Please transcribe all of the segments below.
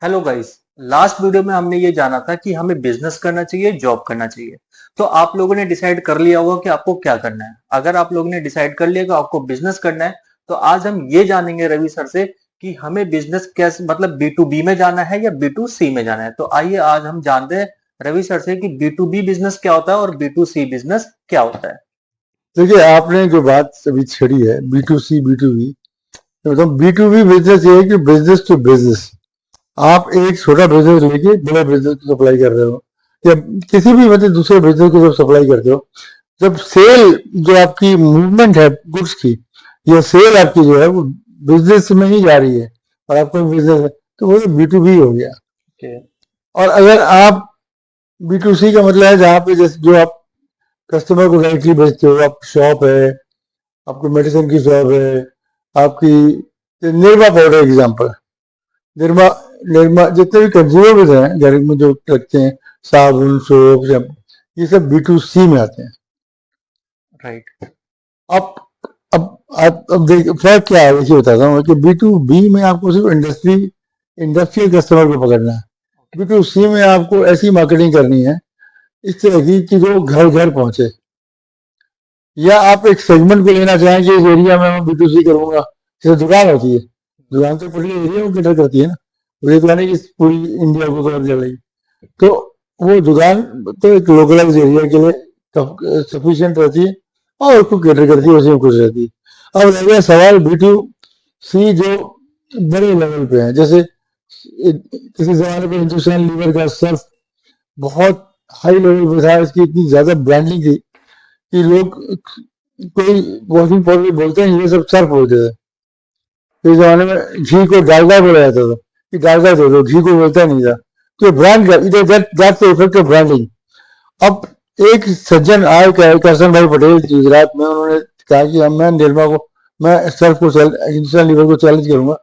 Hello guys. Last video में हमने ये जाना था कि हमें बिजनेस करना चाहिए, जॉब करना चाहिए। तो आप लोगों ने डिसाइड कर लिया होगा कि आपको क्या करना है। अगर आप लोगों ने डिसाइड कर लिया कि आपको बिजनेस करना है, तो आज हम ये जानेंगे रवि सर से कि हमें बिजनेस कैसे, मतलब बी टू बी में जाना है या बी टू सी में जाना है। तो आइए आज हम जानते हैं रवि सर से कि बी टू बी बिजनेस क्या होता है और बी टू सी बिजनेस क्या होता है। देखिए, आपने जो बात अभी छेड़ी है B to C B to B, तो मतलब बी टू बी बिजनेस ये है कि बिजनेस टू बिजनेस आप एक छोटा बिजनेस लेके बड़े बिजनेस को सप्लाई कर रहे हो, या किसी भी मतलब दूसरे बिजनेस को जब सप्लाई करते हो, जब सेल जो आपकी मूवमेंट है गुड्स की, या सेल आपकी जो है वो बिजनेस में ही जा रही है और आपका बिजनेस है, तो वो बी टू बी हो गया। Okay. और अगर आप बी टू सी का मतलब है जहाँ पे जैसे जो आप कस्टमर को डायरेक्टली भेजते हो, आप शॉप है, आपकी मेडिसिन की शॉप है, आपकी निरमा पाउडर एग्जाम्पल, निरमा निरमा जितने भी कंज्यूमेबल्स हैं घर में जो रखते हैं, साबुन सोप ये सब बी टू सी में आते हैं। राइट। अब अब देख फर्क क्या है, देखिए बताता हूँ कि बी टू बी में आपको सिर्फ इंडस्ट्रियल कस्टमर को पकड़ना है। बी टू सी में आपको ऐसी मार्केटिंग करनी है इस तरह की कि जो घर घर पहुंचे, या आप एक सेगमेंट को लेना चाहें कि इस एरिया में मैं बी टू सी करूंगा। जैसे दुकान होती है, दुकान तो पूरी एरिया को कैटर करती है ना, ये तो नहीं कि पूरी इंडिया को कवर कर रही। तो वो दुकान तो एक लोकलाइज एरिया के लिए सफिशियंट रहती है और उसको कैटर करती है, उसी में खुश रहती है। अब लगे सवाल बी टू सी जो बड़े लेवल पे है, जैसे किसी जमाने पे हिंदुस्तान लीवर का सर्फ बहुत हाई लेवल पे था, इसकी इतनी ज्यादा ब्रांडिंग थी कि लोग कोई वॉशिंग पाउडर बोलते हैं, ये सब सर्फ बोलते थे। इस जमाने में घी को डालडा बोला जाता था कि डालडा दे दो, घी को बोलता नहीं था। तो ब्रांड का इधर that's the effect of branding. अब एक सज्जन आए करसन भाई पटेल गुजरात में, उन्होंने कहा कि हम मैं निर्मा को, मैं सर्फ को हिंदुस्तान लीवर को चैलेंज करूंगा,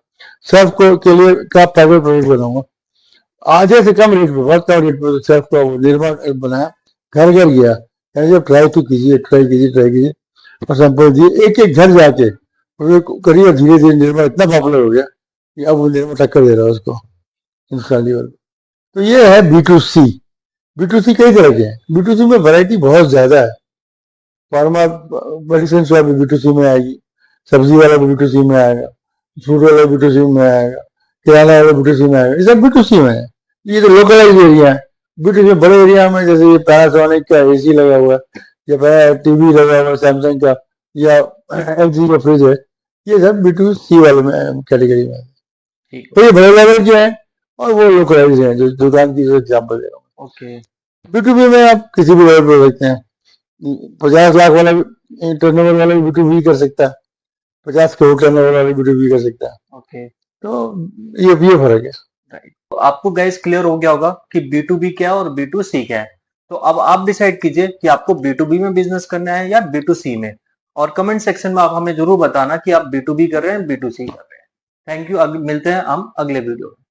सर्फ को के लिए का प्राइवेट प्रोडक्ट बनाऊंगा आधे से कम रेट पे, बहुत कम रेट पे सर्फ का वो निर्मा बनाया, घर घर गया, यानी जब ट्राई तो कीजिए, ट्राई कीजिए, ट्राई कीजिए, और सैंपल दिए एक एक घर जाके, करिए, धीरे धीरे निर्मा इतना पॉपुलर हो गया कि अब वो निर्मा टक्कर दे रहा है उसको, हिंदुस्तान लीवर को। तो ये है B to C. B to C कई तरह के हैं, बी टू सी में वैरायटी बहुत ज्यादा है। फार्मा मेडिसिन शॉप भी बी टू सी में आएगी, सब्जी वाला भी बी टू सी में आएगा, फ्रूट वाला बी टू सी में आएगा, किराना वाला बी टू सी में आएगा, ये सब बी टू सी में है। ये तो लोकलाइज एरिया है। बी टू सी बड़े एरिया में जैसे ये पैनासोनिक का एसी लगा हुआ है, या टीवी लगा हुआ है सैमसंग का, या एलजी का फ्रिज है, ये सब बी टू सी वाले में कैटेगरी में है। ठीक तो है। ये बड़े लेवल के हैं और वो लोकलाइज हैं, जो दुकान की एग्जाम्पल दे रहा हूँ। ओके। बी टू बी में आप किसी भी लेवल पर रखते हैं, 50 लाख वाला टर्नओवर वाला भी बी टू बी कर सकता है, 50 करोड़ टर्नओवर वाला भी बी टू बी कर सकता है। ओके। तो ये फर्क है। राइट। तो आपको गाइस क्लियर हो गया होगा कि बी टू बी क्या है और बी टू सी क्या है। तो अब आप डिसाइड कीजिए कि आपको बी टू बी में बिजनेस करना है या बी टू सी में। और कमेंट सेक्शन में आप हमें जरूर बताना कि आप बी टू बी कर रहे हैं, बी टू सी कर रहे हैं। Thank you. मिलते हैं हम अगले वीडियो में।